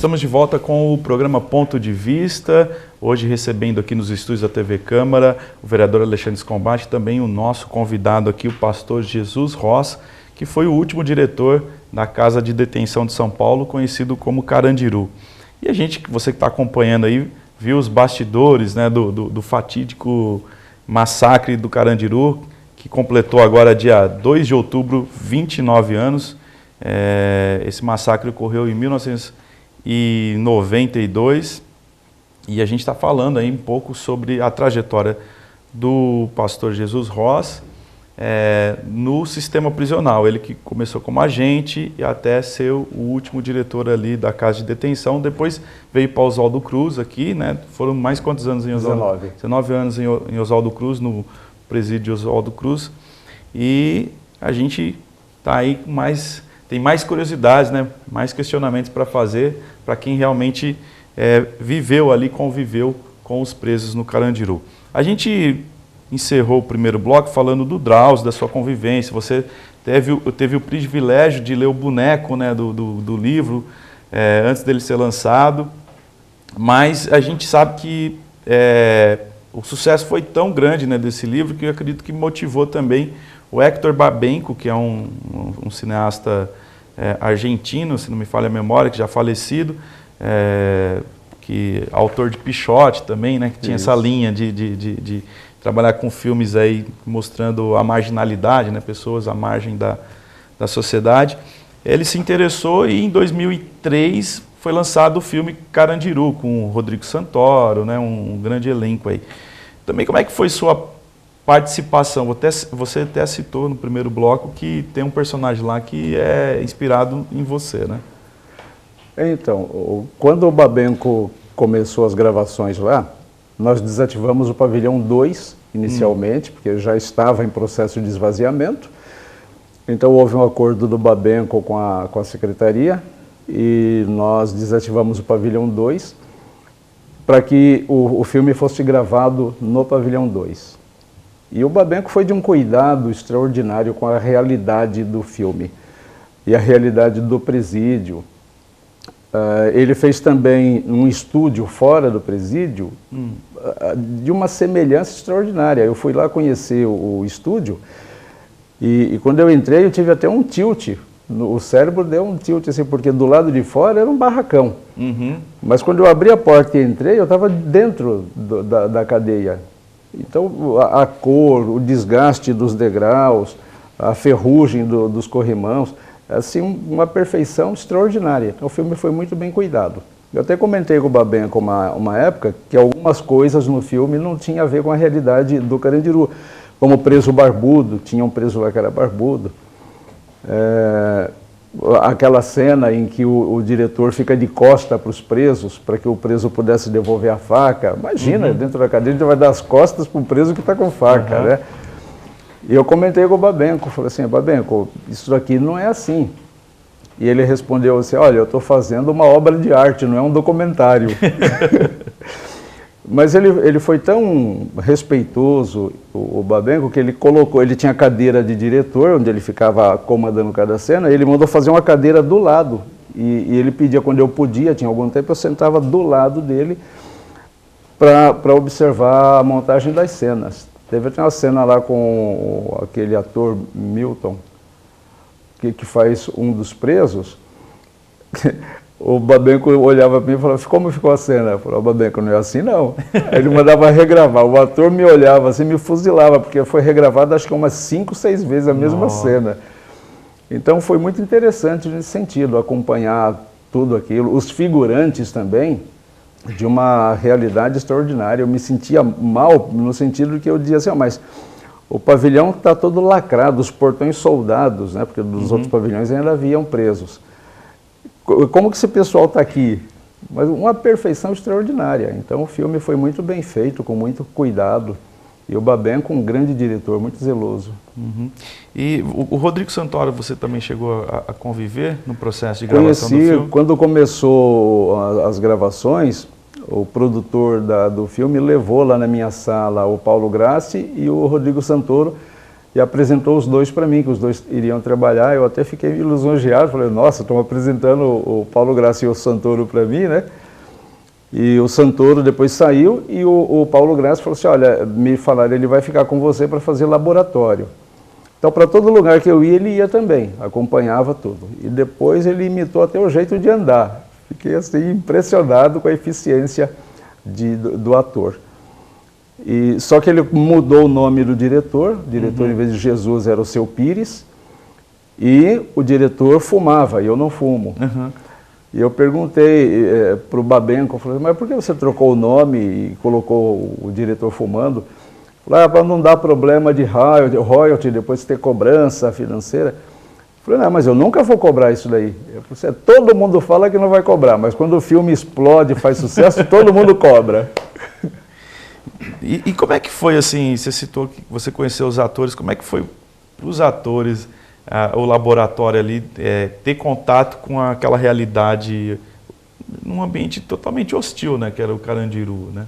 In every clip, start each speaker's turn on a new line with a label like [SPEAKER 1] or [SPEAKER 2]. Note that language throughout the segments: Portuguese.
[SPEAKER 1] Estamos de volta com o programa Ponto de Vista, hoje recebendo aqui nos estúdios da TV Câmara o vereador Alexandre Scombate, também o nosso convidado aqui, o pastor Jesus Ross, que foi o último diretor da Casa de Detenção de São Paulo, conhecido como Carandiru. E a gente, você que está acompanhando aí, viu os bastidores, né, do fatídico massacre do Carandiru, que completou agora dia 2 de outubro, 29 anos. Esse massacre ocorreu em 1992 e a gente está falando aí um pouco sobre a trajetória do pastor Jesus Ross no sistema prisional. Ele que começou como agente e até ser o último diretor ali da Casa de Detenção. Depois veio para Oswaldo Cruz aqui, né? Foram mais quantos anos em Oswaldo? 19. 19 anos em Oswaldo Cruz, no presídio Oswaldo Cruz. E a gente está aí com tem mais curiosidades, né? Mais questionamentos para fazer para quem realmente viveu ali, conviveu com os presos no Carandiru. A gente encerrou o primeiro bloco falando do Drauzio, da sua convivência. Você teve o privilégio de ler o boneco, né, do livro antes dele ser lançado, mas a gente sabe que o sucesso foi tão grande, né, desse livro que eu acredito que motivou também o Héctor Babenco, que é um cineasta argentino, se não me falha a memória, que já falecido, que autor de Pichote também, né, que tinha essa linha de trabalhar com filmes aí mostrando a marginalidade, né, pessoas à margem da sociedade. Ele se interessou e em 2003 foi lançado o filme Carandiru, com o Rodrigo Santoro, né, um grande elenco aí. Também como é que foi sua participação? Você até citou no primeiro bloco que tem um personagem lá que é inspirado em você, né?
[SPEAKER 2] Então, quando o Babenco começou as gravações lá, nós desativamos o pavilhão 2 inicialmente, porque já estava em processo de esvaziamento. Então houve um acordo do Babenco com a secretaria e nós desativamos o pavilhão 2 para que o filme fosse gravado no pavilhão 2. E o Babenco foi de um cuidado extraordinário com a realidade do filme e a realidade do presídio. Ele fez também um estúdio fora do presídio de uma semelhança extraordinária. Eu fui lá conhecer o estúdio e quando eu entrei eu tive até um tilt. O cérebro deu um tilt, assim, porque do lado de fora era um barracão. Mas quando eu abri a porta e entrei, eu estava dentro da cadeia. Então a cor, o desgaste dos degraus, a ferrugem dos corrimãos, assim, uma perfeição extraordinária. Então, o filme foi muito bem cuidado. Eu até comentei com o Babenco uma época que algumas coisas no filme não tinham a ver com a realidade do Carandiru, como o preso barbudo, tinha um preso lá que era barbudo. Aquela cena em que o diretor fica de costa para os presos, para que o preso pudesse devolver a faca. Imagina, dentro da cadeia, a gente vai dar as costas para o preso que está com faca, né? E eu comentei com o Babenco, falei assim, Babenco, isso aqui não é assim. E ele respondeu assim, olha, eu estou fazendo uma obra de arte, não é um documentário. Mas ele foi tão respeitoso, o Babenco, que ele tinha cadeira de diretor, onde ele ficava comandando cada cena, ele mandou fazer uma cadeira do lado. E ele pedia, quando eu podia, tinha algum tempo, eu sentava do lado dele para observar a montagem das cenas. Teve até uma cena lá com aquele ator Milton, que faz um dos presos. O Babenco olhava para mim e falava, como ficou a cena? Eu falava, Babenco, não é assim não. Aí ele mandava regravar, o ator me olhava assim, me fuzilava, porque foi regravado acho que umas 5, 6 vezes a mesma cena. Então foi muito interessante nesse sentido, acompanhar tudo aquilo. Os figurantes também, de uma realidade extraordinária. Eu me sentia mal no sentido que eu dizia assim, mas o pavilhão está todo lacrado, os portões soldados, né? Porque dos outros pavilhões ainda haviam presos. Como que esse pessoal está aqui? Mas uma perfeição extraordinária. Então o filme foi muito bem feito, com muito cuidado. E o Babenco, um grande diretor, muito zeloso.
[SPEAKER 1] E o Rodrigo Santoro, você também chegou a conviver no processo de gravação do filme?
[SPEAKER 2] Quando começou as gravações, o produtor do filme levou lá na minha sala o Paulo Grassi e o Rodrigo Santoro, e apresentou os dois para mim, que os dois iriam trabalhar. Eu até fiquei lisonjeado, falei, nossa, estão apresentando o Paulo Graça e o Santoro para mim, né? E o Santoro depois saiu e o Paulo Graça falou assim, olha, me falaram, ele vai ficar com você para fazer laboratório. Então, para todo lugar que eu ia, ele ia também, acompanhava tudo. E depois ele imitou até o jeito de andar. Fiquei assim, impressionado com a eficiência do ator. E, só que ele mudou o nome do diretor, em vez de Jesus era o Seu Pires, e o diretor fumava, e eu não fumo. E eu perguntei para o Babenco, eu falei, mas por que você trocou o nome e colocou o diretor fumando? Falei, para não dar problema de royalty, depois ter cobrança financeira. Eu falei, não, mas eu nunca vou cobrar isso daí. Eu falei, todo mundo fala que não vai cobrar, mas quando o filme explode, faz sucesso, todo mundo cobra.
[SPEAKER 1] E como é que foi, assim, você citou que você conheceu os atores, como é que foi para os atores, o laboratório ali, ter contato com aquela realidade num ambiente totalmente hostil, né, que era o Carandiru, né?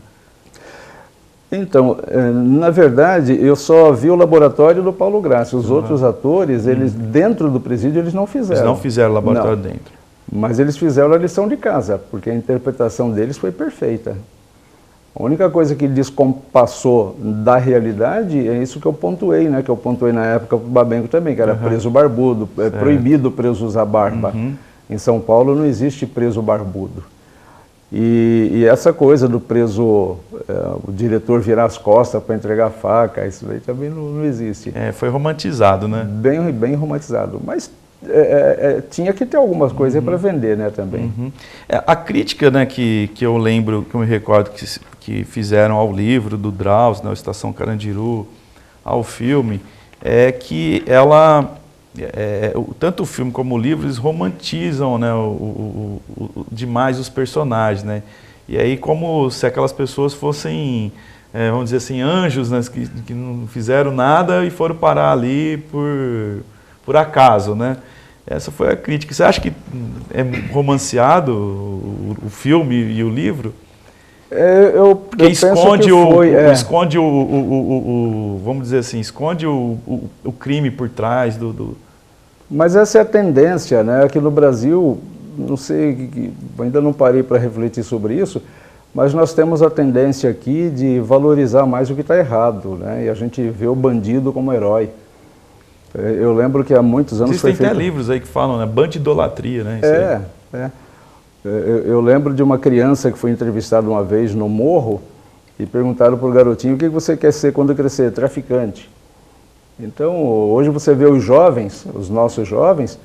[SPEAKER 2] Então, na verdade, eu só vi o laboratório do Paulo Graça. Os outros atores, eles dentro do presídio, eles não fizeram.
[SPEAKER 1] Eles não fizeram laboratório dentro.
[SPEAKER 2] Mas eles fizeram a lição de casa, porque a interpretação deles foi perfeita. A única coisa que descompassou da realidade é isso que eu pontuei, né? Que eu pontuei na época para o Babenco também, que era preso barbudo, proibido o preso usar barba. Em São Paulo não existe preso barbudo. E essa coisa do preso, o diretor virar as costas para entregar a faca, isso daí também não existe.
[SPEAKER 1] Foi romantizado, né?
[SPEAKER 2] Bem romantizado, mas tinha que ter algumas coisas para vender, né, também.
[SPEAKER 1] A crítica, né, que eu lembro, que eu me recordo que fizeram ao livro do Drauzio, na Estação Carandiru, ao filme, é que ela... tanto o filme como o livro, eles romantizam, né, demais os personagens, né? E aí como se aquelas pessoas fossem, vamos dizer assim, anjos, né, que não fizeram nada e foram parar ali por acaso, né? Essa foi a crítica. Você acha que é romanceado o filme e o livro? Porque esconde esconde vamos dizer assim, esconde o crime por trás do...
[SPEAKER 2] Mas essa é a tendência, né? Aqui no Brasil, não sei, ainda não parei para refletir sobre isso, mas nós temos a tendência aqui de valorizar mais o que está errado, né? E a gente vê o bandido como herói. Eu lembro que há muitos anos
[SPEAKER 1] Existem até livros aí que falam, né? Bandidolatria, né?
[SPEAKER 2] Eu lembro de uma criança que foi entrevistada uma vez no Morro e perguntaram para o garotinho, o que você quer ser quando crescer? Traficante. Então, hoje você vê os jovens, os nossos jovens,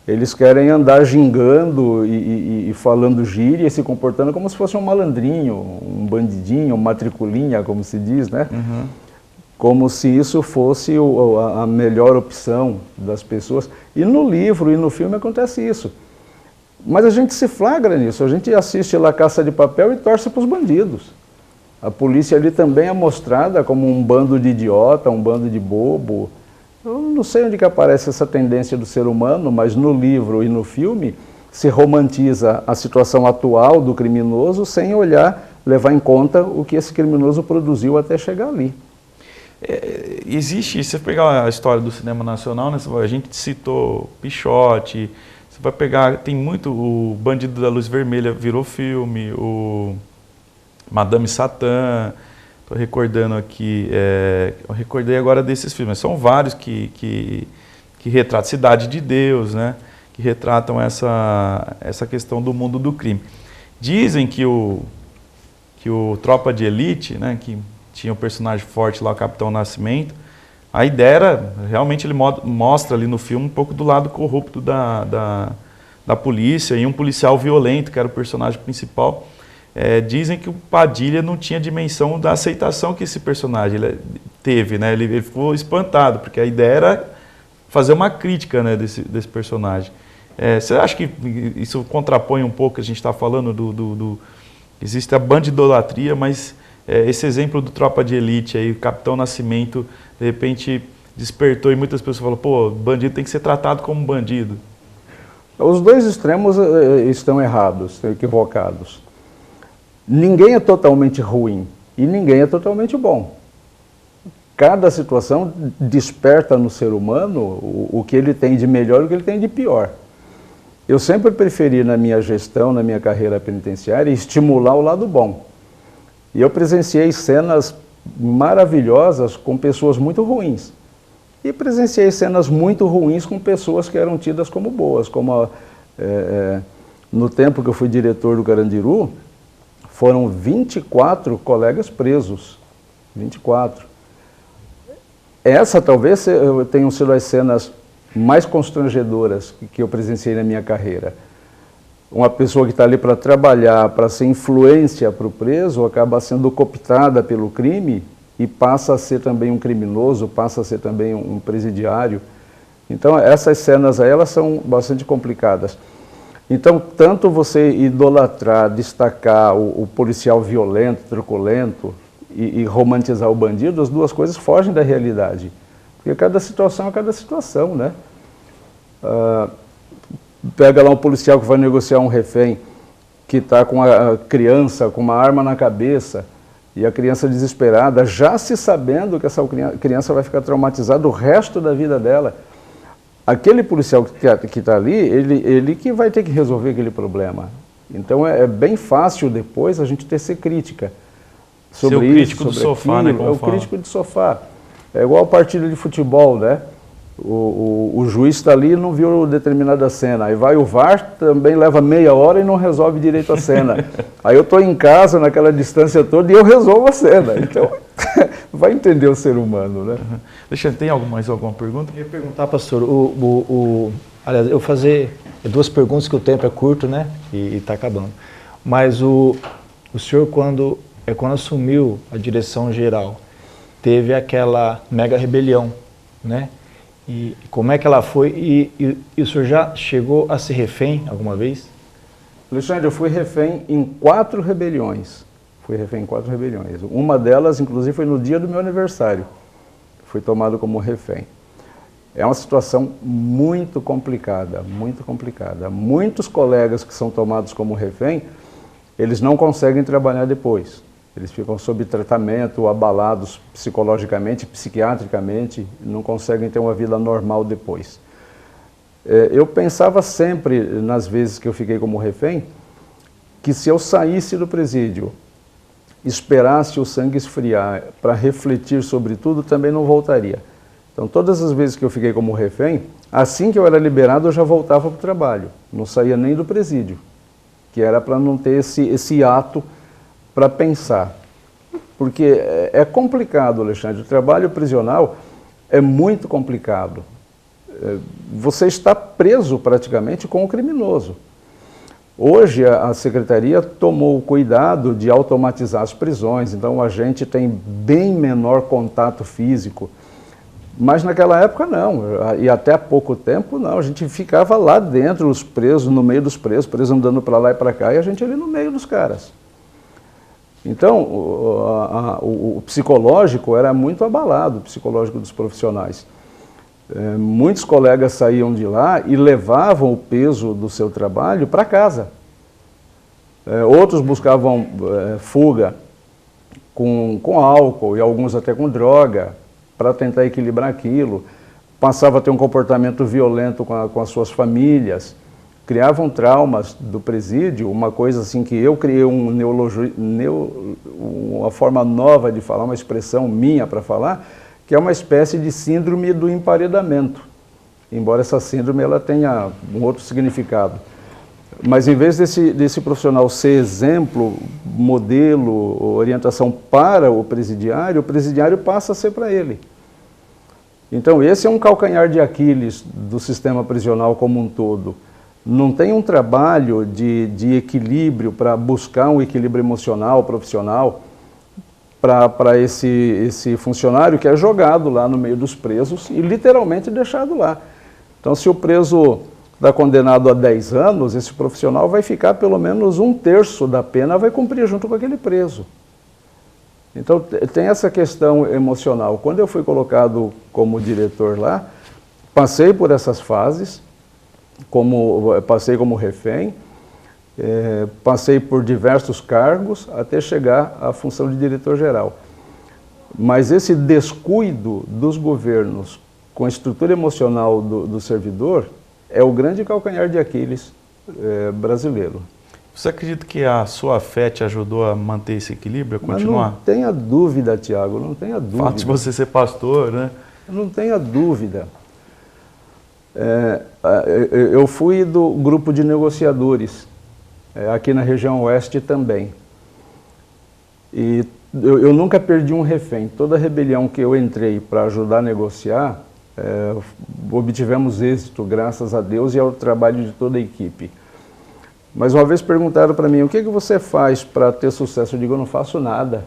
[SPEAKER 2] eles querem andar gingando e falando gíria e se comportando como se fosse um malandrinho, um bandidinho, um matriculinha, como se diz, né? Como se isso fosse a melhor opção das pessoas. E no livro e no filme acontece isso. Mas a gente se flagra nisso, a gente assiste La Caça de Papel e torce para os bandidos. A polícia ali também é mostrada como um bando de idiota, um bando de bobo. Eu não sei onde que aparece essa tendência do ser humano, mas no livro e no filme se romantiza a situação atual do criminoso sem levar em conta o que esse criminoso produziu até chegar ali.
[SPEAKER 1] Existe, se você pegar a história do cinema nacional, né, a gente citou Pichote, você vai pegar, tem muito, o Bandido da Luz Vermelha virou filme, o Madame Satã, estou recordando aqui, eu recordei agora desses filmes, são vários que retratam Cidade de Deus, né, que retratam essa questão do mundo do crime. Dizem que o Tropa de Elite, né, que tinha um personagem forte lá, o Capitão Nascimento, a ideia era, realmente ele mostra ali no filme um pouco do lado corrupto da polícia e um policial violento, que era o personagem principal. Dizem que o Padilha não tinha dimensão da aceitação que esse personagem teve, né? Ele ficou espantado, porque a ideia era fazer uma crítica, né, desse personagem. Você acha que isso contrapõe um pouco, a gente está falando existe a bandidolatria, mas esse exemplo do Tropa de Elite, aí, o Capitão Nascimento, de repente despertou e muitas pessoas falam, pô, bandido tem que ser tratado como bandido.
[SPEAKER 2] Os dois extremos estão errados, estão equivocados. Ninguém é totalmente ruim e ninguém é totalmente bom. cada situação desperta no ser humano o que ele tem de melhor e o que ele tem de pior. Eu sempre preferi, na minha gestão, na minha carreira penitenciária, estimular o lado bom. E eu presenciei cenas maravilhosas com pessoas muito ruins. E presenciei cenas muito ruins com pessoas que eram tidas como boas. Como no tempo que eu fui diretor do Carandiru, foram 24 colegas presos. 24. Essa talvez tenham sido as cenas mais constrangedoras que eu presenciei na minha carreira. Uma pessoa que está ali para trabalhar, para ser influência para o preso, acaba sendo cooptada pelo crime e passa a ser também um criminoso, passa a ser também um presidiário. Então, essas cenas aí, elas são bastante complicadas. Então, tanto você idolatrar, destacar o policial violento, truculento e romantizar o bandido, as duas coisas fogem da realidade. Porque cada situação é cada situação, né? Pega lá um policial que vai negociar um refém que está com a criança com uma arma na cabeça e a criança desesperada, já se sabendo que essa criança vai ficar traumatizada o resto da vida dela. Aquele policial que está ali, ele que vai ter que resolver aquele problema. Então é bem fácil depois a gente tecer crítica sobre isso,
[SPEAKER 1] ser o crítico
[SPEAKER 2] sobre
[SPEAKER 1] do sofá, né?
[SPEAKER 2] É o crítico de sofá. É igual a partida de futebol, né? O juiz está ali e não viu determinada cena. Aí vai o VAR, também leva meia hora e não resolve direito a cena. Aí eu estou em casa, naquela distância toda, e eu resolvo a cena. Então, vai entender o ser humano, né?
[SPEAKER 1] Alexandre, tem mais alguma pergunta?
[SPEAKER 3] Eu ia perguntar, pastor, aliás, eu fazer duas perguntas, que o tempo é curto, né? E está acabando. Mas o senhor, quando assumiu a direção geral, teve aquela mega rebelião, né? E como é que ela foi? E o senhor já chegou a ser refém alguma vez?
[SPEAKER 2] Alexandre, eu fui refém em 4 rebeliões. Fui refém em 4 rebeliões. Uma delas, inclusive, foi no dia do meu aniversário. Fui tomado como refém. É uma situação muito complicada, muito complicada. Muitos colegas que são tomados como refém, eles não conseguem trabalhar depois. Eles ficam sob tratamento, abalados psicologicamente, psiquiatricamente, não conseguem ter uma vida normal depois. Eu pensava sempre, nas vezes que eu fiquei como refém, que se eu saísse do presídio, esperasse o sangue esfriar para refletir sobre tudo, também não voltaria. Então, todas as vezes que eu fiquei como refém, assim que eu era liberado, eu já voltava para o trabalho. Não saía nem do presídio, que era para não ter esse ato para pensar. Porque é complicado, Alexandre. O trabalho prisional é muito complicado. Você está preso praticamente com o criminoso. Hoje a Secretaria tomou o cuidado de automatizar as prisões, então a gente tem bem menor contato físico. Mas naquela época não, e até há pouco tempo não, a gente ficava lá dentro, os presos, no meio dos presos andando para lá e para cá, e a gente ali no meio dos caras. Então, o psicológico era muito abalado, o psicológico dos profissionais. Muitos colegas saíam de lá e levavam o peso do seu trabalho para casa. Outros buscavam fuga com álcool e alguns até com droga, para tentar equilibrar aquilo. Passava a ter um comportamento violento com as suas famílias. Criavam traumas do presídio, uma coisa assim que eu criei uma forma nova de falar, uma expressão minha para falar, que é uma espécie de síndrome do emparedamento. Embora essa síndrome ela tenha um outro significado. Mas em vez desse profissional ser exemplo, modelo, orientação para o presidiário passa a ser para ele. Então esse é um calcanhar de Aquiles do sistema prisional como um todo. Não tem um trabalho de equilíbrio para buscar um equilíbrio emocional, profissional, para esse funcionário que é jogado lá no meio dos presos e literalmente deixado lá. Então, se o preso está condenado a 10 anos, esse profissional vai ficar pelo menos 1/3 da pena, vai cumprir junto com aquele preso. Então, tem essa questão emocional. Quando eu fui colocado como diretor lá, passei por essas fases, passei como refém, passei por diversos cargos até chegar à função de diretor-geral. Mas esse descuido dos governos com a estrutura emocional do servidor é o grande calcanhar de Aquiles brasileiro.
[SPEAKER 1] Você acredita que a sua fé te ajudou a manter esse equilíbrio, a continuar?
[SPEAKER 2] Não tenha dúvida, Tiago, não tenha dúvida.
[SPEAKER 1] O fato de você ser pastor, né?
[SPEAKER 2] Não tenha dúvida. Eu fui do grupo de negociadores, aqui na região oeste também. E eu nunca perdi um refém. Toda rebelião que eu entrei para ajudar a negociar, obtivemos êxito, graças a Deus e ao trabalho de toda a equipe. Mas uma vez perguntaram para mim, o que você faz para ter sucesso? Eu digo, eu não faço nada.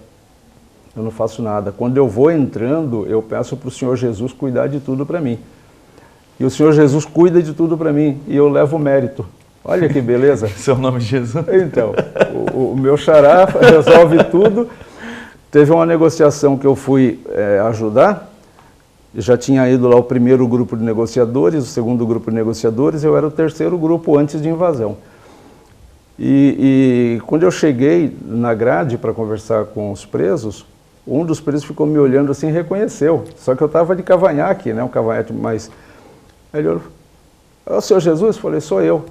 [SPEAKER 2] Eu não faço nada. Quando eu vou entrando, eu peço para o Senhor Jesus cuidar de tudo para mim. E o Senhor Jesus cuida de tudo para mim e eu levo o mérito. Olha que beleza.
[SPEAKER 1] Seu nome de Jesus.
[SPEAKER 2] Então, o meu xará resolve tudo. Teve uma negociação que eu fui ajudar. Já tinha ido lá o primeiro grupo de negociadores, o segundo grupo de negociadores, eu era o terceiro grupo antes de invasão. E quando eu cheguei na grade para conversar com os presos, um dos presos ficou me olhando assim e reconheceu. Só que eu estava de cavanhaque, né, um cavanhaque mais... Aí ele olhou, ô Senhor Jesus? Eu falei, sou eu.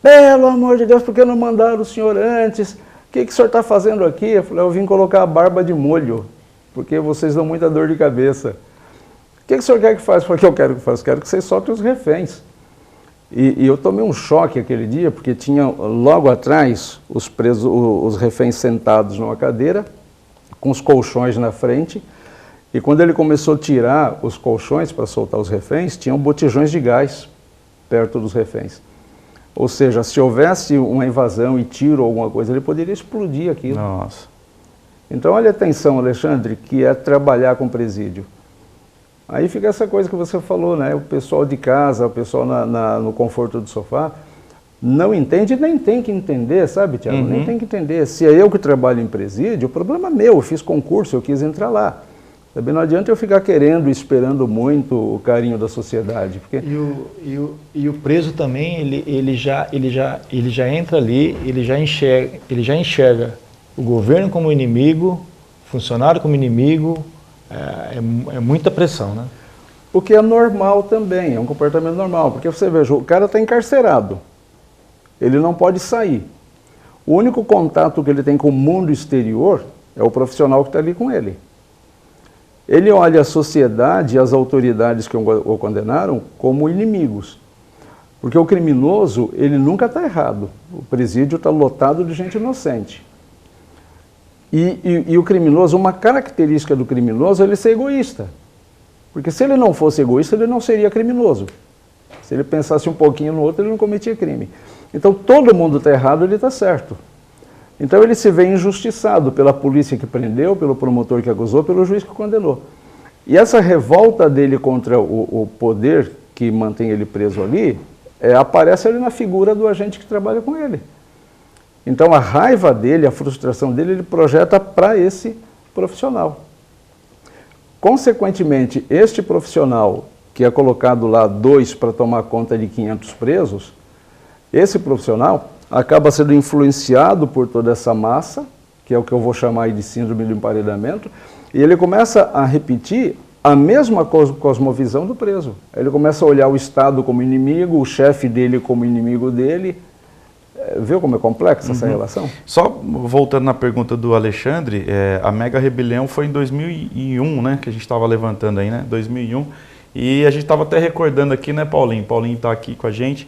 [SPEAKER 2] Pelo amor de Deus, por que não mandaram o senhor antes? O que o senhor está fazendo aqui? Eu falei, eu vim colocar a barba de molho, porque vocês dão muita dor de cabeça. O que o senhor quer que faça? Eu falei, o que eu quero que faça? Quero que vocês soltem os reféns. E eu tomei um choque aquele dia, porque tinha logo atrás os presos, os reféns sentados numa cadeira, com os colchões na frente, e quando ele começou a tirar os colchões para soltar os reféns, tinham botijões de gás perto dos reféns. Ou seja, se houvesse uma invasão e tiro ou alguma coisa, ele poderia explodir aquilo.
[SPEAKER 1] Nossa.
[SPEAKER 2] Então olha a atenção, Alexandre, que é trabalhar com presídio. Aí fica essa coisa que você falou, né? O pessoal de casa, o pessoal no conforto do sofá, não entende e nem tem que entender, sabe, Tiago?
[SPEAKER 1] Uhum.
[SPEAKER 2] Nem tem que entender. Se é eu que trabalho em presídio, o problema é meu, eu fiz concurso, eu quis entrar lá. Também não adianta eu ficar querendo e esperando muito o carinho da sociedade. Porque...
[SPEAKER 3] E o preso também, ele já entra ali, ele já enxerga o governo como inimigo, funcionário como inimigo. É muita pressão, né?
[SPEAKER 2] O que é normal também, é um comportamento normal, porque você veja, o cara está encarcerado, ele não pode sair. O único contato que ele tem com o mundo exterior é o profissional que está ali com ele. Ele olha a sociedade e as autoridades que o condenaram como inimigos. Porque o criminoso, ele nunca está errado. O presídio está lotado de gente inocente. E o criminoso, uma característica do criminoso é ele ser egoísta. Porque se ele não fosse egoísta, ele não seria criminoso. Se ele pensasse um pouquinho no outro, ele não cometia crime. Então todo mundo está errado, ele está certo. Então ele se vê injustiçado pela polícia que prendeu, pelo promotor que acusou, pelo juiz que condenou. E essa revolta dele contra o poder que mantém ele preso ali, aparece ali na figura do agente que trabalha com ele. Então a raiva dele, a frustração dele, ele projeta para esse profissional. Consequentemente, este profissional, que é colocado lá 2 para tomar conta de 500 presos, esse profissional acaba sendo influenciado por toda essa massa, que é o que eu vou chamar aí de síndrome do emparedamento, e ele começa a repetir a mesma cosmovisão do preso. Ele começa a olhar o Estado como inimigo, o chefe dele como inimigo dele. Viu como é complexa essa relação?
[SPEAKER 1] Só voltando na pergunta do Alexandre, a mega rebelião foi em 2001, né, que a gente estava levantando aí, né, 2001, e a gente estava até recordando aqui, né, Paulinho? Paulinho está aqui com a gente,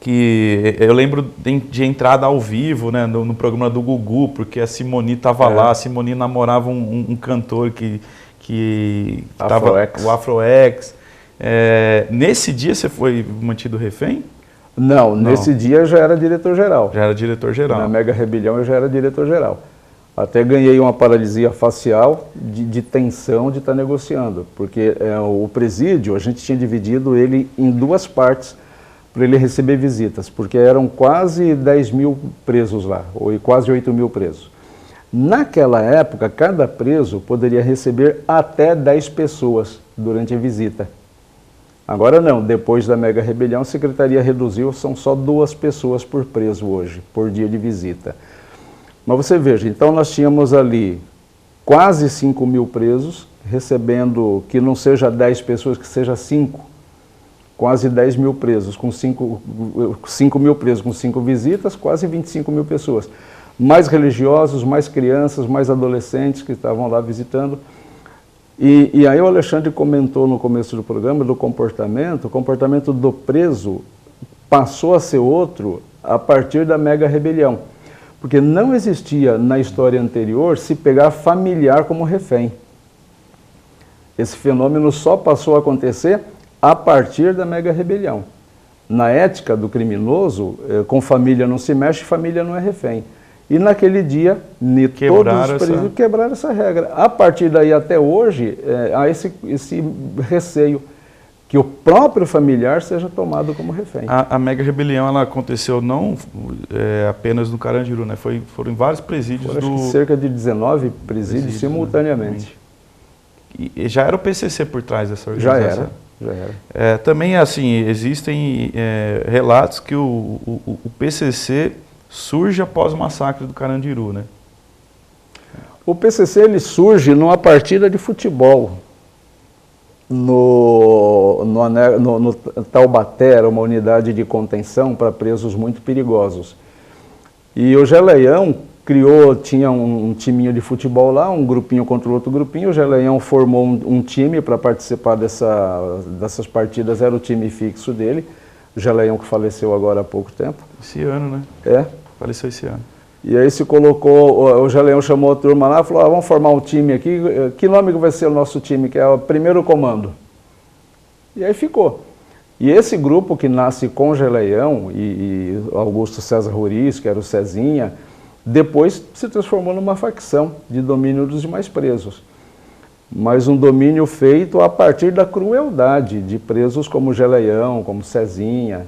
[SPEAKER 1] que eu lembro de entrada ao vivo, né, no programa do Gugu, porque a Simone estava lá, a Simone namorava um cantor que estava, o Afro-X. Nesse dia você foi mantido refém?
[SPEAKER 2] Não, nesse dia eu já era diretor-geral.
[SPEAKER 1] Já era diretor-geral.
[SPEAKER 2] Na mega rebelião eu já era diretor-geral. Até ganhei uma paralisia facial de tensão de estar negociando, porque o presídio, a gente tinha dividido ele em 2 partes para ele receber visitas, porque eram quase 10 mil presos lá, ou quase 8 mil presos. Naquela época, cada preso poderia receber até 10 pessoas durante a visita. Agora não, depois da mega rebelião, a secretaria reduziu, são só 2 pessoas por preso hoje, por dia de visita. Mas você veja, então nós tínhamos ali quase 5 mil presos, recebendo que não seja 10 pessoas, que seja 5, quase 10 mil presos, com 5 mil presos, com 5 visitas, quase 25 mil pessoas. Mais religiosos, mais crianças, mais adolescentes que estavam lá visitando. E aí o Alexandre comentou no começo do programa do comportamento, o comportamento do preso passou a ser outro a partir da mega rebelião. Porque não existia na história anterior se pegar familiar como refém. Esse fenômeno só passou a acontecer a partir da mega rebelião. Na ética do criminoso, com família não se mexe, família não é refém. E naquele dia, todos os presos quebraram essa regra. A partir daí até hoje, há esse receio que o próprio familiar seja tomado como refém.
[SPEAKER 1] A mega rebelião ela aconteceu não apenas no Carandiru, né? Foram em vários presídios.
[SPEAKER 2] Acho que cerca de 19 presídios simultaneamente.
[SPEAKER 1] Né? E já era o PCC por trás dessa organização?
[SPEAKER 2] Já era.
[SPEAKER 1] Também, assim, existem relatos que o PCC surge após o massacre do Carandiru, né?
[SPEAKER 2] O PCC ele surge numa partida de futebol no Taubaté, uma unidade de contenção para presos muito perigosos. E o Geleião tinha um timinho de futebol lá, um grupinho contra o outro grupinho. O Geleião formou um time para participar dessas partidas, era o time fixo dele. O Geleião que faleceu agora há pouco tempo.
[SPEAKER 1] Esse ano,
[SPEAKER 2] né?
[SPEAKER 1] Faleceu esse ano.
[SPEAKER 2] E aí se colocou, o Geleião chamou a turma lá e falou, vamos formar um time aqui, que nome que vai ser o nosso time, que é o primeiro comando. E aí ficou. E esse grupo que nasce com o Geleião e Augusto César Ruiz, que era o Cezinha, depois se transformou numa facção de domínio dos demais presos. Mas um domínio feito a partir da crueldade de presos como Geleião, como Cezinha.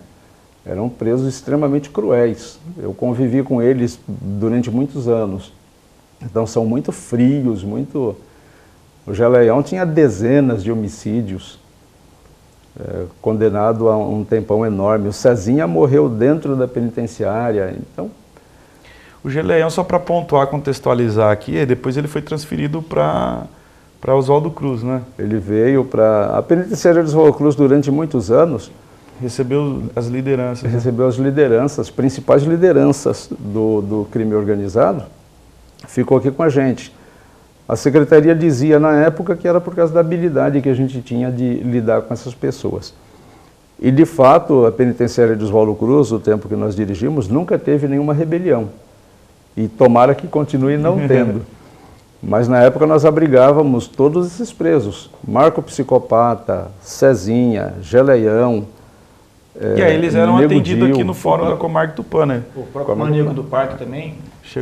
[SPEAKER 2] Eram presos extremamente cruéis. Eu convivi com eles durante muitos anos. Então são muito frios, muito... O Geleião tinha dezenas de homicídios, condenado a um tempão enorme. O Cezinha morreu dentro da penitenciária. Então...
[SPEAKER 1] O Geleião, só para pontuar, contextualizar aqui, depois ele foi transferido para Oswaldo Cruz, né?
[SPEAKER 2] Ele veio para... A penitenciária de Oswaldo Cruz durante muitos anos...
[SPEAKER 1] Recebeu as lideranças.
[SPEAKER 2] Recebeu as lideranças, as principais lideranças do crime organizado, ficou aqui com a gente. A secretaria dizia na época que era por causa da habilidade que a gente tinha de lidar com essas pessoas. E de fato, a penitenciária de Oswaldo Cruz, o tempo que nós dirigimos, nunca teve nenhuma rebelião. E tomara que continue não tendo. Mas na época nós abrigávamos todos esses presos. Marco Psicopata, Cezinha, Geleião.
[SPEAKER 1] E aí eles eram atendidos aqui no Fórum da Comarca Tupã, né?
[SPEAKER 3] O próprio Maníaco do Parque também?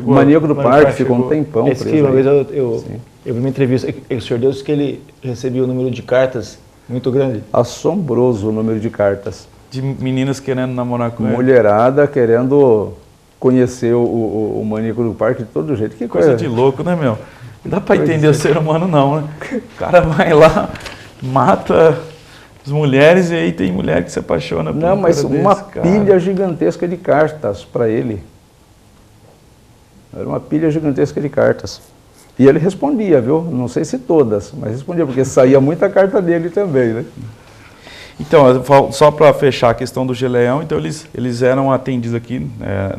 [SPEAKER 2] O Maníaco do Parque ficou um tempão preso.
[SPEAKER 3] Uma vez eu vi uma entrevista, o senhor disse que ele recebia um número de cartas muito grande.
[SPEAKER 2] Assombroso o número de cartas.
[SPEAKER 1] De meninas querendo namorar com ele.
[SPEAKER 2] Mulherada querendo conhecer o Maníaco do Parque de todo jeito. Que
[SPEAKER 1] coisa de louco, né, meu? Não dá pra entender o ser humano não, né? O cara vai lá, mata... as mulheres, e aí tem mulher que se apaixona por
[SPEAKER 2] Não, mas uma pilha gigantesca de cartas para ele. Era uma pilha gigantesca de cartas. E ele respondia, viu? Não sei se todas, mas respondia, porque saía muita carta dele também, né?
[SPEAKER 1] Então, só para fechar a questão do Geleião, então eles eram atendidos aqui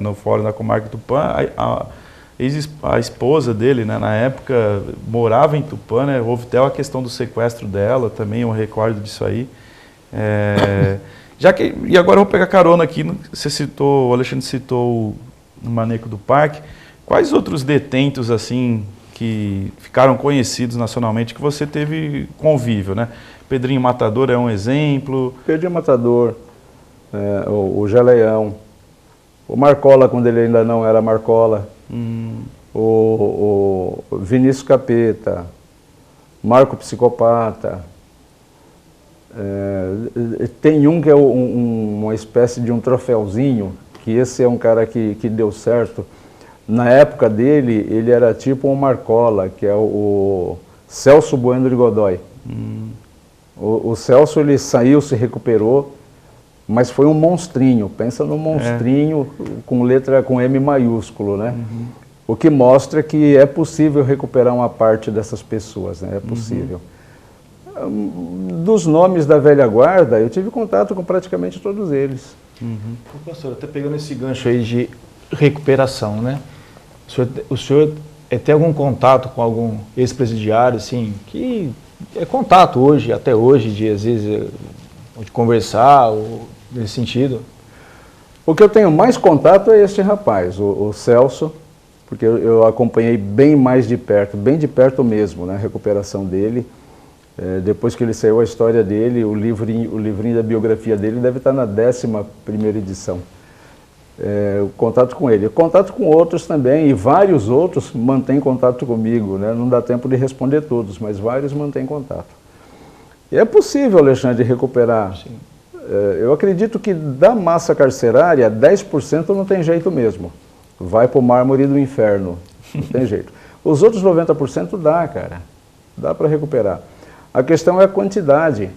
[SPEAKER 1] no Fórum da Comarca Tupã. A esposa dele, né, na época, morava em Tupã, né? Houve até a questão do sequestro dela, também eu recordo disso aí. E agora eu vou pegar carona aqui, o Alexandre citou o Maníaco do Parque. Quais outros detentos, assim, que ficaram conhecidos nacionalmente, que você teve convívio, né? Pedrinho Matador é um exemplo.
[SPEAKER 2] Pedrinho Matador, o Geleião, o Marcola, quando ele ainda não era Marcola, o Vinícius Capeta, Marco Psicopata. Tem um que é uma espécie de um troféuzinho, que esse é um cara que deu certo. Na época dele, ele era tipo um Marcola, que é o Celso Bueno de Godoy. O Celso, ele saiu, se recuperou, mas foi um monstrinho. Pensa num monstrinho com letra com M maiúsculo, né? O que mostra que é possível recuperar uma parte dessas pessoas, né? É possível. Dos nomes da velha guarda, eu tive contato com praticamente todos eles.
[SPEAKER 3] Pastor, até pegando esse gancho aí de recuperação, né? O senhor tem algum contato com algum ex-presidiário, assim, que é contato hoje, até hoje, de às vezes de conversar, ou nesse sentido?
[SPEAKER 2] O que eu tenho mais contato é este rapaz, o Celso, porque eu acompanhei bem mais de perto, bem de perto mesmo, né, a recuperação dele. Depois que ele saiu a história dele, o livrinho da biografia dele deve estar na 11ª edição. O contato com ele. Contato com outros também, e vários outros mantêm contato comigo, né? Não dá tempo de responder todos, mas vários mantêm contato. E é possível, Alexandre, recuperar. Sim. Eu acredito que da massa carcerária, 10% não tem jeito mesmo. Vai para o mármore do inferno, não tem jeito. Os outros 90% dá, cara. Dá para recuperar. A questão é a quantidade.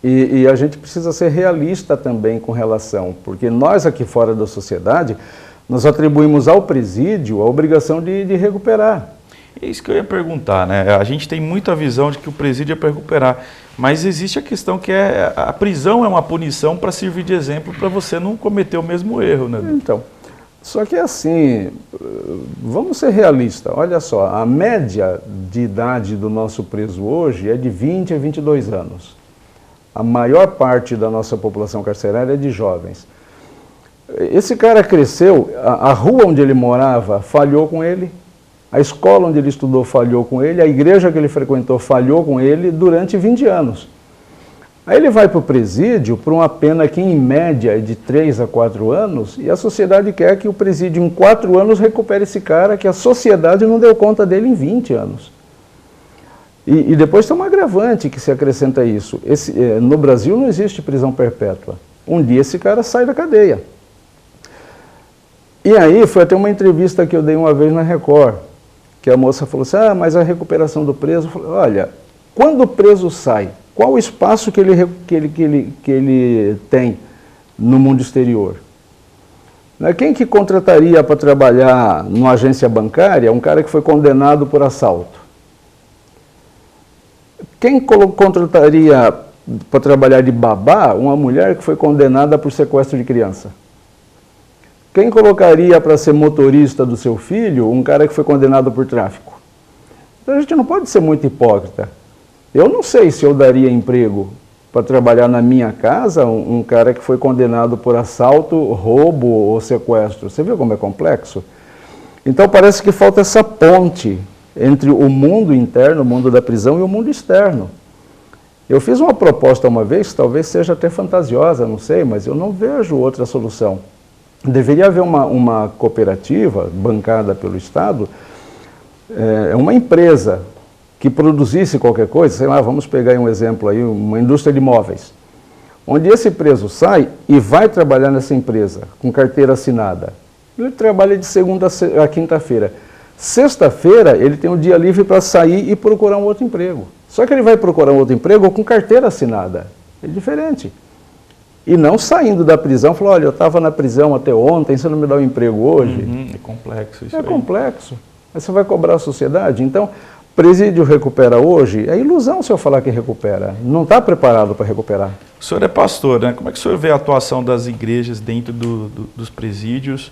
[SPEAKER 2] E a gente precisa ser realista também com relação, porque nós aqui fora da sociedade, nós atribuímos ao presídio a obrigação de recuperar.
[SPEAKER 1] É isso que eu ia perguntar, né? A gente tem muita visão de que o presídio é para recuperar, mas existe a questão que a prisão é uma punição para servir de exemplo para você não cometer o mesmo erro, né?
[SPEAKER 2] Então, só que assim, vamos ser realistas, olha só, a média de idade do nosso preso hoje é de 20 a 22 anos. A maior parte da nossa população carcerária é de jovens. Esse cara cresceu, a rua onde ele morava falhou com ele, a escola onde ele estudou falhou com ele, a igreja que ele frequentou falhou com ele durante 20 anos. Aí ele vai para o presídio por uma pena que em média é de 3 a 4 anos, e a sociedade quer que o presídio em 4 anos recupere esse cara que a sociedade não deu conta dele em 20 anos. E depois tem um agravante que se acrescenta a isso. No Brasil não existe prisão perpétua. Um dia esse cara sai da cadeia. E aí foi até uma entrevista que eu dei uma vez na Record, que a moça falou assim, mas a recuperação do preso... Eu falei, olha, quando o preso sai, qual o espaço que ele tem no mundo exterior? Quem que contrataria para trabalhar numa agência bancária um cara que foi condenado por assalto? Quem contrataria para trabalhar de babá uma mulher que foi condenada por sequestro de criança? Quem colocaria para ser motorista do seu filho um cara que foi condenado por tráfico? Então a gente não pode ser muito hipócrita. Eu não sei se eu daria emprego para trabalhar na minha casa um cara que foi condenado por assalto, roubo ou sequestro. Você viu como é complexo? Então parece que falta essa ponte entre o mundo interno, o mundo da prisão, e o mundo externo. Eu fiz uma proposta uma vez, talvez seja até fantasiosa, não sei, mas eu não vejo outra solução. Deveria haver uma cooperativa bancada pelo Estado, uma empresa que produzisse qualquer coisa, sei lá, vamos pegar um exemplo aí, uma indústria de móveis, onde esse preso sai e vai trabalhar nessa empresa, com carteira assinada. Ele trabalha de segunda a quinta-feira. Sexta-feira, ele tem um dia livre para sair e procurar um outro emprego. Só que ele vai procurar um outro emprego com carteira assinada. É diferente. E não saindo da prisão, falou, olha, eu estava na prisão até ontem, você não me dá um emprego hoje?
[SPEAKER 1] É complexo isso aí.
[SPEAKER 2] É complexo. Mas você vai cobrar a sociedade? Então, presídio recupera hoje? É ilusão se eu falar que recupera. Não está preparado para recuperar.
[SPEAKER 1] O senhor é pastor, né? Como é que o senhor vê a atuação das igrejas dentro dos presídios?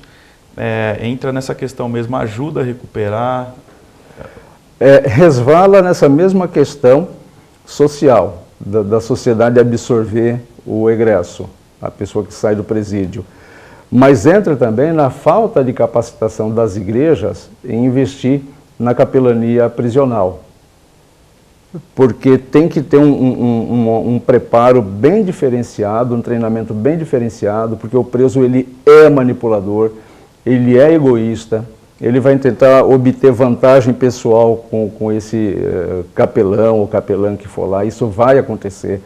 [SPEAKER 1] Entra nessa questão mesmo, ajuda a recuperar?
[SPEAKER 2] Resvala nessa mesma questão social, da sociedade absorver o egresso, a pessoa que sai do presídio. Mas entra também na falta de capacitação das igrejas em investir na capelania prisional. Porque tem que ter um preparo bem diferenciado, um treinamento bem diferenciado, porque o preso ele é manipulador, ele é egoísta, ele vai tentar obter vantagem pessoal com esse capelão ou capelã que for lá, isso vai acontecer.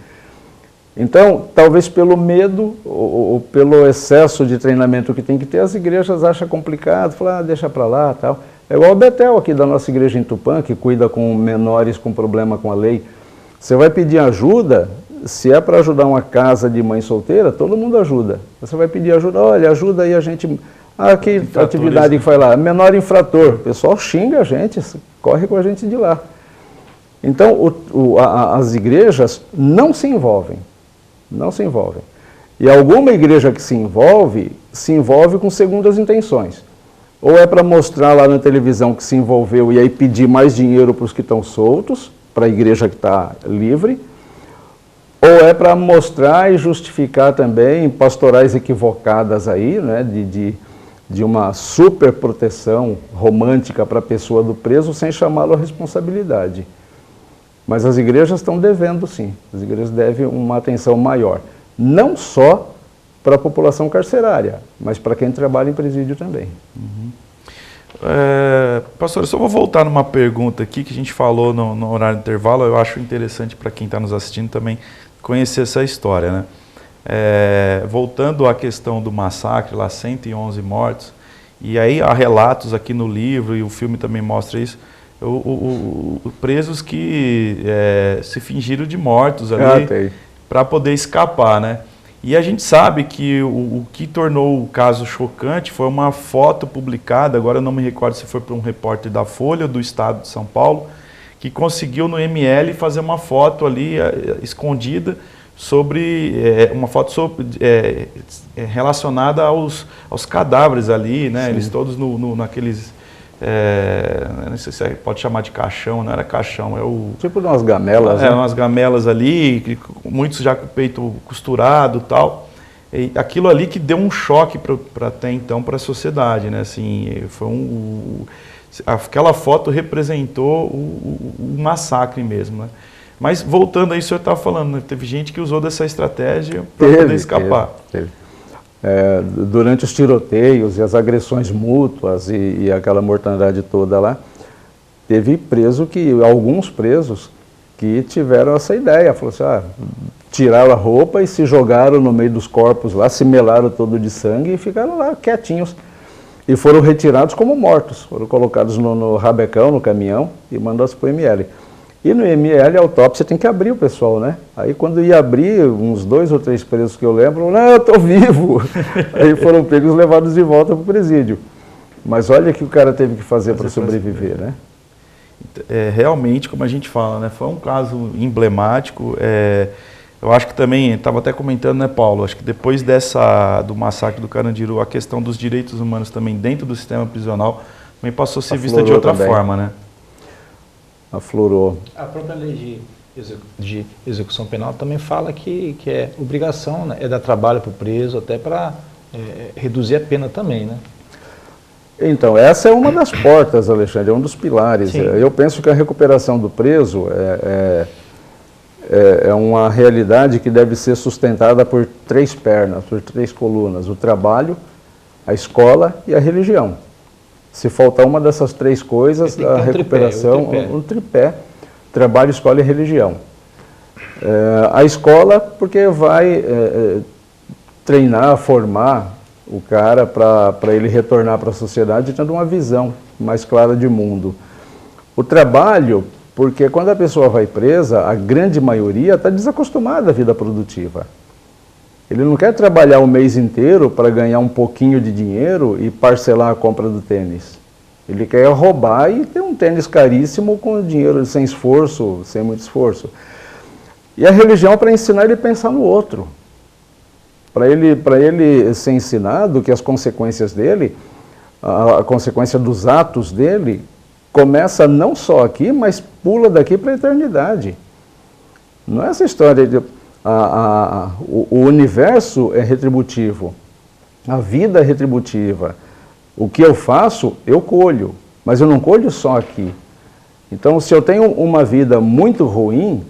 [SPEAKER 2] Então, talvez pelo medo ou pelo excesso de treinamento que tem que ter, as igrejas acham complicado, falam, deixa para lá, tal. É igual o Betel aqui da nossa igreja em Tupã, que cuida com menores com problema com a lei. Você vai pedir ajuda, se é para ajudar uma casa de mãe solteira, todo mundo ajuda. Você vai pedir ajuda, olha, ajuda aí a gente Ah, que atividade que foi lá? Menor infrator. O pessoal xinga a gente, corre com a gente de lá. Então, as igrejas não se envolvem. Não se envolvem. E alguma igreja que se envolve com segundas intenções. Ou é para mostrar lá na televisão que se envolveu e aí pedir mais dinheiro para os que estão soltos, para a igreja que está livre, ou é para mostrar e justificar também pastorais equivocadas aí, né, de uma super proteção romântica para a pessoa do preso sem chamá-lo à responsabilidade. Mas as igrejas estão devendo, sim. As igrejas devem uma atenção maior. Não só para a população carcerária, mas para quem trabalha em presídio também.
[SPEAKER 1] Pastor, eu só vou voltar numa pergunta aqui que a gente falou no horário de intervalo. Eu acho interessante para quem está nos assistindo também conhecer essa história, né? Voltando à questão do massacre, lá 111 mortos, e aí há relatos aqui no livro, e o filme também mostra isso, presos que se fingiram de mortos ali para poder escapar, né? E a gente sabe que o que tornou o caso chocante foi uma foto publicada, agora eu não me recordo se foi por um repórter da Folha ou do Estado de São Paulo, que conseguiu no ML fazer uma foto ali escondida sobre uma foto relacionada aos cadáveres ali, né? Sim. Eles todos naqueles não sei se pode chamar de caixão, não era caixão,
[SPEAKER 2] tipo umas gamelas,
[SPEAKER 1] né? Umas gamelas ali, muitos já com o peito costurado, tal. E aquilo ali que deu um choque para até então para a sociedade, né? Assim, foi aquela foto representou o massacre mesmo, né? Mas voltando aí, o senhor estava falando, né? Teve gente que usou dessa estratégia para poder escapar.
[SPEAKER 2] Teve. Durante os tiroteios e as agressões mútuas e aquela mortandade toda lá, teve alguns presos que tiveram essa ideia, falou assim, tiraram a roupa e se jogaram no meio dos corpos lá, se melaram todo de sangue e ficaram lá quietinhos. E foram retirados como mortos, foram colocados no rabecão, no caminhão e mandados para o ML. E no ML, a autópsia tem que abrir o pessoal, né? Aí quando ia abrir, uns 2 ou 3 presos que eu lembro, não, eu estou vivo. Aí foram pegos e levados de volta para o presídio. Mas olha o que o cara teve que fazer para sobreviver, né?
[SPEAKER 1] Realmente, como a gente fala, né? Foi um caso emblemático. Eu acho que também, estava até comentando, né, Paulo? Acho que depois do massacre do Carandiru, a questão dos direitos humanos também dentro do sistema prisional também passou a ser vista de outra forma, né?
[SPEAKER 2] Aflorou.
[SPEAKER 3] A própria lei de execução penal também fala que é obrigação, né, dar trabalho para o preso, até para reduzir a pena também, né?
[SPEAKER 2] Então, essa é uma das portas, Alexandre, é um dos pilares. Sim. Eu penso que a recuperação do preso é uma realidade que deve ser sustentada por 3 pernas, por 3 colunas: o trabalho, a escola e a religião. Se faltar uma dessas 3 coisas, a recuperação, um tripé, trabalho, escola e religião. A escola, porque vai treinar, formar o cara para ele retornar para a sociedade tendo uma visão mais clara de mundo. O trabalho, porque quando a pessoa vai presa, a grande maioria está desacostumada à vida produtiva. Ele não quer trabalhar o mês inteiro para ganhar um pouquinho de dinheiro e parcelar a compra do tênis. Ele quer roubar e ter um tênis caríssimo com dinheiro sem esforço, sem muito esforço. E a religião é para ensinar ele a pensar no outro. Para ele ser ensinado que as consequências dele, a consequência dos atos dele, começa não só aqui, mas pula daqui para a eternidade. Não é essa história de... O universo é retributivo, a vida é retributiva. O que eu faço, eu colho, mas eu não colho só aqui. Então, se eu tenho uma vida muito ruim,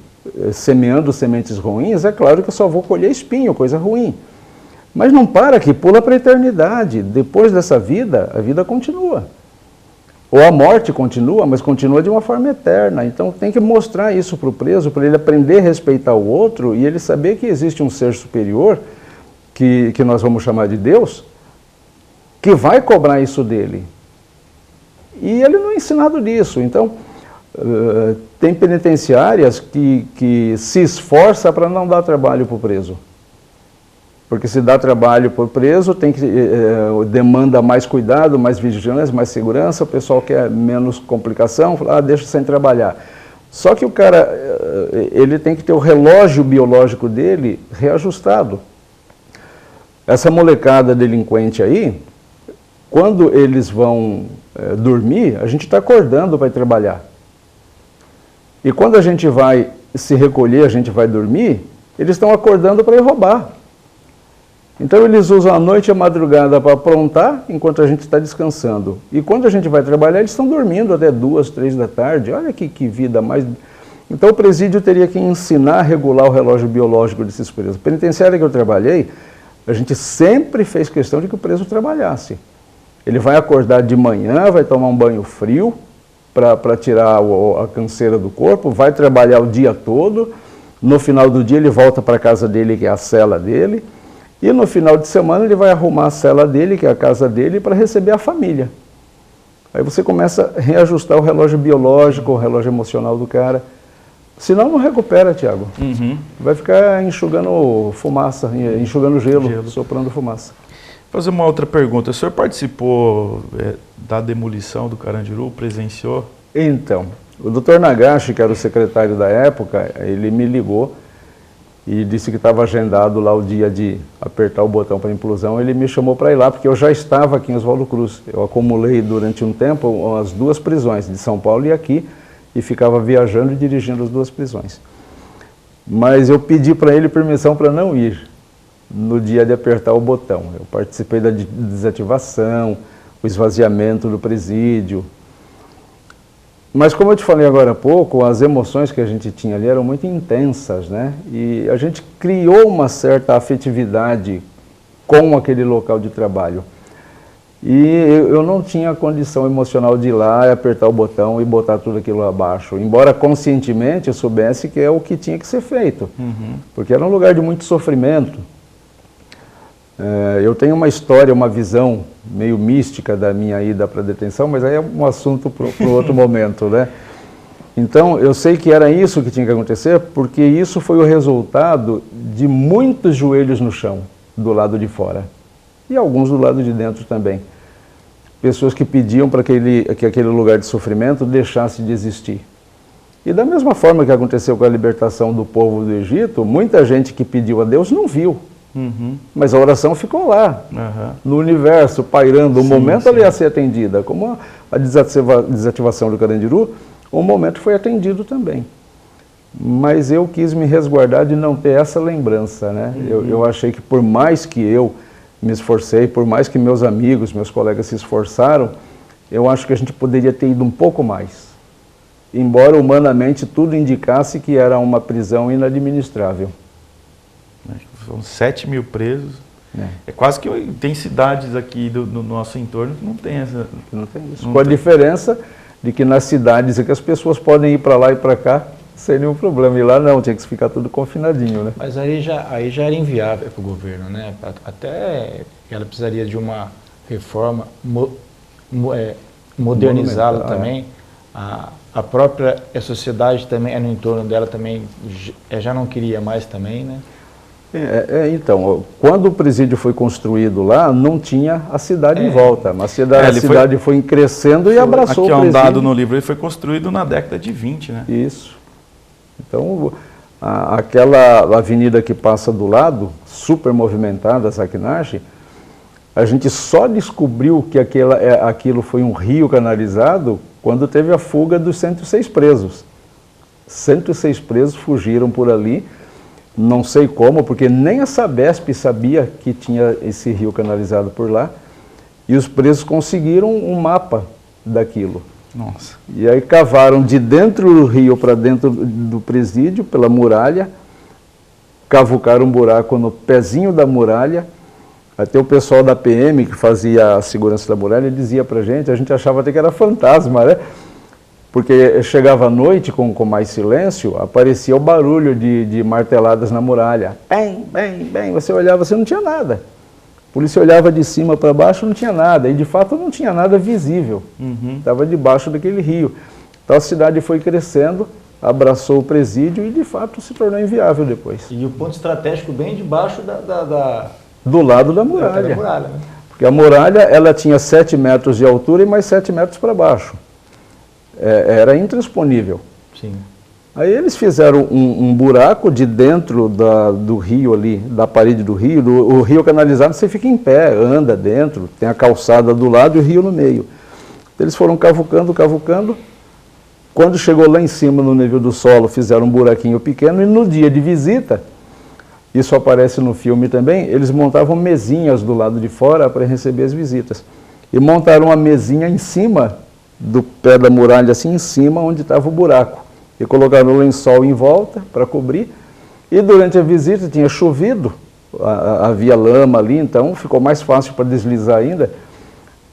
[SPEAKER 2] semeando sementes ruins, é claro que eu só vou colher espinho, coisa ruim. Mas não para aqui, pula para a eternidade. Depois dessa vida, a vida continua. Ou a morte continua, mas continua de uma forma eterna. Então tem que mostrar isso para o preso, para ele aprender a respeitar o outro e ele saber que existe um ser superior, que nós vamos chamar de Deus, que vai cobrar isso dele. E ele não é ensinado disso. Então, tem penitenciárias que se esforçam para não dar trabalho para o preso. Porque se dá trabalho por preso, tem que, demanda mais cuidado, mais vigilância, mais segurança, o pessoal quer menos complicação, fala, deixa sem trabalhar. Só que o cara, ele tem que ter o relógio biológico dele reajustado. Essa molecada delinquente aí, quando eles vão dormir, a gente está acordando para ir trabalhar. E quando a gente vai se recolher, a gente vai dormir, eles estão acordando para ir roubar. Então eles usam a noite e a madrugada para aprontar, enquanto a gente está descansando. E quando a gente vai trabalhar, eles estão dormindo até 2, 3 da tarde. Olha que vida mais... Então o presídio teria que ensinar a regular o relógio biológico desses presos. A penitenciária que eu trabalhei, a gente sempre fez questão de que o preso trabalhasse. Ele vai acordar de manhã, vai tomar um banho frio para tirar a canseira do corpo, vai trabalhar o dia todo, no final do dia ele volta para a casa dele, que é a cela dele, e no final de semana ele vai arrumar a cela dele, que é a casa dele, para receber a família. Aí você começa a reajustar o relógio biológico, o relógio emocional do cara. Senão não recupera, Tiago. Vai ficar enxugando fumaça, enxugando gelo, soprando fumaça.
[SPEAKER 1] Vou fazer uma outra pergunta. O senhor participou da demolição do Carandiru? Presenciou?
[SPEAKER 2] Então, o Dr. Nagashi, que era o secretário da época, ele me ligou e disse que estava agendado lá o dia de apertar o botão para implosão. Ele me chamou para ir lá, porque eu já estava aqui em Oswaldo Cruz. Eu acumulei durante um tempo as 2 prisões, de São Paulo e aqui, e ficava viajando e dirigindo as 2 prisões. Mas eu pedi para ele permissão para não ir no dia de apertar o botão. Eu participei da desativação, o esvaziamento do presídio. Mas como eu te falei agora há pouco, as emoções que a gente tinha ali eram muito intensas, né? E a gente criou uma certa afetividade com aquele local de trabalho. E eu não tinha condição emocional de ir lá, apertar o botão e botar tudo aquilo abaixo. Embora conscientemente eu soubesse que é o que tinha que ser feito. Porque era um lugar de muito sofrimento. Eu tenho uma história, uma visão meio mística da minha ida para a detenção, mas aí é um assunto para outro momento, né? Então, eu sei que era isso que tinha que acontecer, porque isso foi o resultado de muitos joelhos no chão, do lado de fora. E alguns do lado de dentro também. Pessoas que pediam para que aquele lugar de sofrimento deixasse de existir. E da mesma forma que aconteceu com a libertação do povo do Egito, muita gente que pediu a Deus não viu. Mas a oração ficou lá, no universo, pairando. O momento ela ia ser atendida. Como a desativação do Carandiru, o momento foi atendido também. Mas eu quis me resguardar de não ter essa lembrança, né? Eu achei que por mais que eu me esforcei, por mais que meus amigos, meus colegas se esforçaram, eu acho que a gente poderia ter ido um pouco mais. Embora humanamente tudo indicasse que era uma prisão inadministrável.
[SPEAKER 1] São 7 mil presos. É quase que tem cidades aqui no nosso entorno que não tem essa...
[SPEAKER 2] Não tem isso. Com a diferença de que nas cidades é que as pessoas podem ir para lá e para cá sem nenhum problema. E lá não, tinha que ficar tudo confinadinho, né?
[SPEAKER 3] Mas aí já era inviável para o governo, né? Até ela precisaria de uma reforma, modernizá-la também. A própria sociedade também, no entorno dela também, já não queria mais também, né?
[SPEAKER 2] Então, quando o presídio foi construído lá, não tinha a cidade em volta, mas a cidade foi crescendo e abraçou o presídio.
[SPEAKER 1] Aqui é um dado no livro, ele foi construído na década de 20, né?
[SPEAKER 2] Isso. Então, aquela avenida que passa do lado, super movimentada, Saquinache, a gente só descobriu que aquilo foi um rio canalizado quando teve a fuga dos 106 presos. 106 presos fugiram por ali. Não sei como, porque nem a Sabesp sabia que tinha esse rio canalizado por lá. E os presos conseguiram um mapa daquilo.
[SPEAKER 1] Nossa.
[SPEAKER 2] E aí cavaram de dentro do rio para dentro do presídio, pela muralha, cavucaram um buraco no pezinho da muralha. Até o pessoal da PM, que fazia a segurança da muralha, dizia pra gente, a gente achava até que era fantasma, né? Porque chegava à noite, com mais silêncio, aparecia o barulho de marteladas na muralha. Bem, bem, bem, você olhava, você não tinha nada. A polícia olhava de cima para baixo, não tinha nada. E de fato não tinha nada visível. Estava debaixo daquele rio. Então a cidade foi crescendo, abraçou o presídio e de fato se tornou inviável depois.
[SPEAKER 3] E o ponto estratégico bem debaixo
[SPEAKER 2] do lado da muralha.
[SPEAKER 3] Da muralha, né?
[SPEAKER 2] Porque a muralha, ela tinha 7 metros de altura e mais 7 metros para baixo. Era intransponível.
[SPEAKER 3] Sim.
[SPEAKER 2] Aí eles fizeram um buraco de dentro do rio ali, da parede do rio. O rio canalizado, você fica em pé, anda dentro, tem a calçada do lado e o rio no meio. Eles foram cavucando, cavucando. Quando chegou lá em cima, no nível do solo, fizeram um buraquinho pequeno e no dia de visita, isso aparece no filme também, eles montavam mesinhas do lado de fora para receber as visitas. E montaram uma mesinha em cima do pé da muralha, assim em cima, onde estava o buraco. E colocaram o lençol em volta para cobrir. E durante a visita tinha chovido, havia lama ali, então ficou mais fácil para deslizar ainda.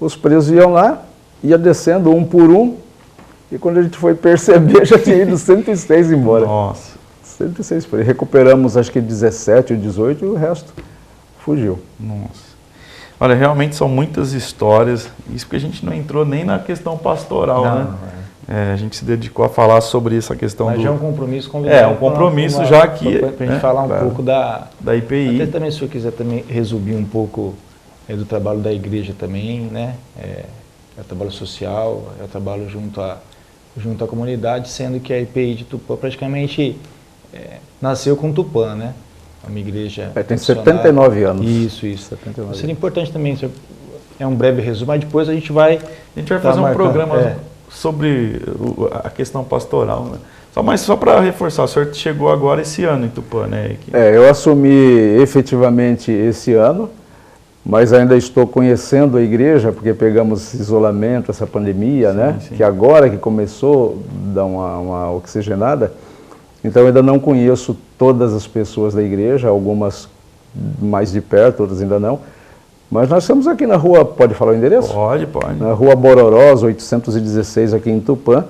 [SPEAKER 2] Os presos iam lá, ia descendo um por um, e quando a gente foi perceber, já tinha ido 106 embora.
[SPEAKER 1] Nossa.
[SPEAKER 2] 106 presos. Recuperamos acho que 17 ou 18 e o resto fugiu.
[SPEAKER 1] Nossa. Olha, realmente são muitas histórias, isso porque a gente não entrou nem na questão pastoral,
[SPEAKER 3] Não,
[SPEAKER 1] né? A gente se dedicou a falar sobre essa questão
[SPEAKER 3] Mas
[SPEAKER 1] do...
[SPEAKER 3] já é um compromisso convidado.
[SPEAKER 1] um compromisso já que...
[SPEAKER 3] Para a gente falar um pouco da
[SPEAKER 1] IPI.
[SPEAKER 3] Até também, se eu quiser também resumir um pouco do trabalho da igreja também, né? É o trabalho social, é o trabalho junto à comunidade, sendo que a IPI de Tupã praticamente nasceu com Tupã, né? Uma igreja...
[SPEAKER 2] Tem 79 anos.
[SPEAKER 3] Isso.
[SPEAKER 2] 79
[SPEAKER 3] Seria importante também, é um breve resumo, mas depois a gente vai
[SPEAKER 1] fazer um programa sobre a questão pastoral, né? Só para reforçar, o senhor chegou agora esse ano em Tupã, né?
[SPEAKER 2] Eu assumi efetivamente esse ano, mas ainda estou conhecendo a igreja, porque pegamos isolamento, essa pandemia, né?
[SPEAKER 1] Sim.
[SPEAKER 2] Que agora que começou, dá uma oxigenada. Então, eu ainda não conheço todas as pessoas da igreja, algumas mais de perto, outras ainda não. Mas nós estamos aqui na rua, pode falar o endereço?
[SPEAKER 1] Pode.
[SPEAKER 2] Na rua Bororós, 816, aqui em Tupã.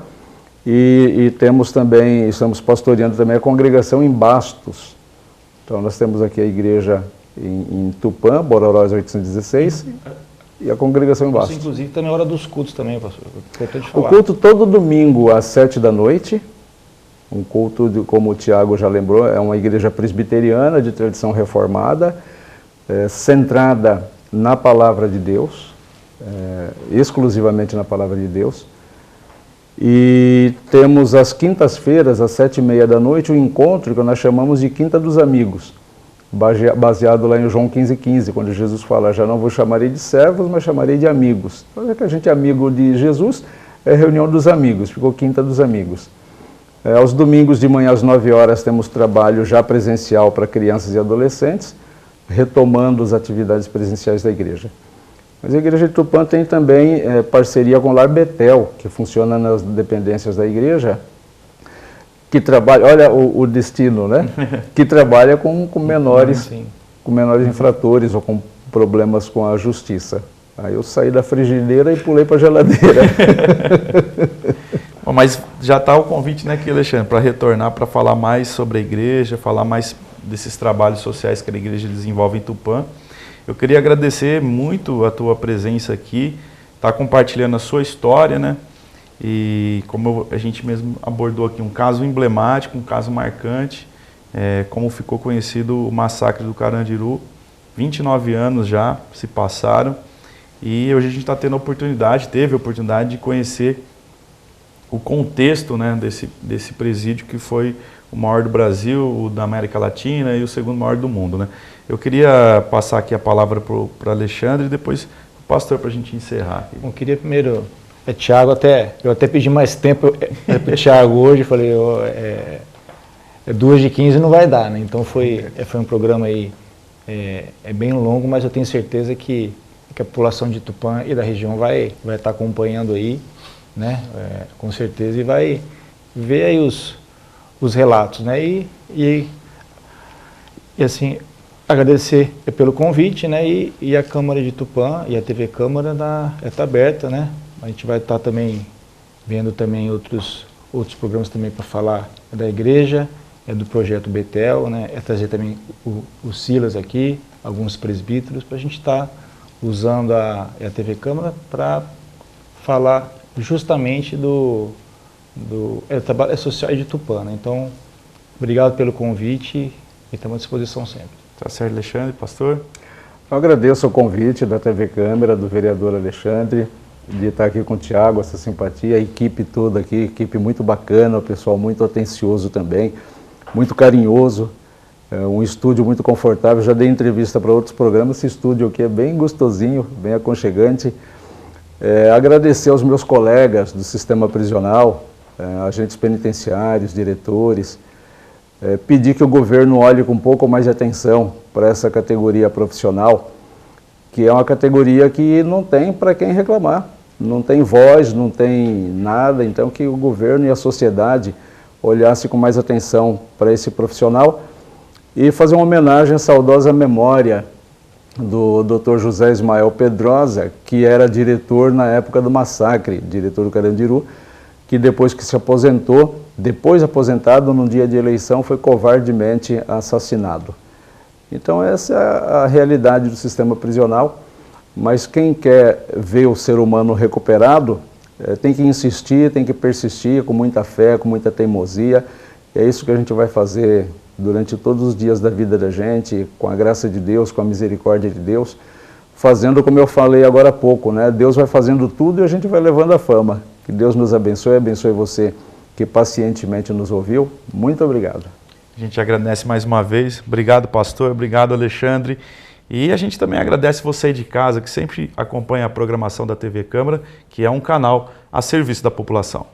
[SPEAKER 2] E temos também, estamos pastoreando também a congregação em Bastos. Então, nós temos aqui a igreja em Tupã, Bororós 816, e a congregação em Bastos.
[SPEAKER 3] Inclusive, também é hora dos cultos também, pastor. Importante falar.
[SPEAKER 2] O culto todo domingo às 7 da noite. Um culto, como o Tiago já lembrou, é uma igreja presbiteriana de tradição reformada, centrada na palavra de Deus, exclusivamente na palavra de Deus. E temos às quintas-feiras, às 7h30 da noite, um encontro que nós chamamos de Quinta dos Amigos, baseado lá em João 15,15, quando Jesus fala, já não vos chamarei de servos, mas chamarei de amigos. Então, já que a gente é amigo de Jesus, é reunião dos amigos, ficou Quinta dos Amigos. Aos domingos de manhã às 9 horas temos trabalho já presencial para crianças e adolescentes, retomando as atividades presenciais da igreja. Mas a igreja de Tupã tem também parceria com o Lar Betel, que funciona nas dependências da igreja, que trabalha, olha o destino, né? Que trabalha com menores infratores ou com problemas com a justiça. Aí eu saí da frigideira e pulei para a geladeira.
[SPEAKER 1] Bom, mas já está o convite, né, aqui, Alexandre, para retornar, para falar mais sobre a igreja, falar mais desses trabalhos sociais que a igreja desenvolve em Tupã. Eu queria agradecer muito a tua presença aqui, estar compartilhando a sua história, né? E como a gente mesmo abordou aqui, um caso emblemático, um caso marcante, como ficou conhecido o massacre do Carandiru. 29 anos já se passaram e hoje a gente teve a oportunidade de conhecer o contexto, né, desse presídio que foi o maior do Brasil, o da América Latina e o segundo maior do mundo, né? Eu queria passar aqui a palavra para Alexandre e depois o pastor para a gente encerrar.
[SPEAKER 3] Eu queria primeiro, Tiago, eu até pedi mais tempo para o Tiago hoje, falei, 2h15 não vai dar, né? Então foi um programa aí, bem longo, mas eu tenho certeza que a população de Tupã e da região vai estar acompanhando aí, né? Com certeza, e vai ver aí os relatos, né? E assim, agradecer pelo convite, né? E a Câmara de Tupã e a TV Câmara está aberta, né? A gente vai estar também vendo também outros programas também para falar da igreja, do projeto Betel, né? Trazer também o Silas aqui, alguns presbíteros, para a gente estar usando a TV Câmara para falar justamente do trabalho social de Tupã, né? Então, obrigado pelo convite e estamos à disposição sempre.
[SPEAKER 1] Tá certo, Alexandre, pastor?
[SPEAKER 2] Eu agradeço o convite da TV Câmara, do vereador Alexandre, de estar aqui com o Thiago, essa simpatia, a equipe toda aqui, equipe muito bacana, o pessoal muito atencioso também, muito carinhoso, um estúdio muito confortável. Já dei entrevista para outros programas, esse estúdio aqui é bem gostosinho, bem aconchegante. Agradecer aos meus colegas do sistema prisional, agentes penitenciários, diretores, pedir que o governo olhe com um pouco mais de atenção para essa categoria profissional, que é uma categoria que não tem para quem reclamar, não tem voz, não tem nada, então que o governo e a sociedade olhasse com mais atenção para esse profissional e fazer uma homenagem à saudosa memória do Dr. José Ismael Pedrosa, que era diretor na época do massacre, diretor do Carandiru, que depois que se aposentou, depois aposentado, num dia de eleição, foi covardemente assassinado. Então essa é a realidade do sistema prisional, mas quem quer ver o ser humano recuperado, tem que insistir, tem que persistir com muita fé, com muita teimosia. É isso que a gente vai fazer durante todos os dias da vida da gente, com a graça de Deus, com a misericórdia de Deus, fazendo como eu falei agora há pouco, né? Deus vai fazendo tudo e a gente vai levando a fama. Que Deus nos abençoe, abençoe você que pacientemente nos ouviu. Muito obrigado.
[SPEAKER 1] A gente agradece mais uma vez. Obrigado, pastor. Obrigado, Alexandre. E a gente também agradece você aí de casa, que sempre acompanha a programação da TV Câmara, que é um canal a serviço da população.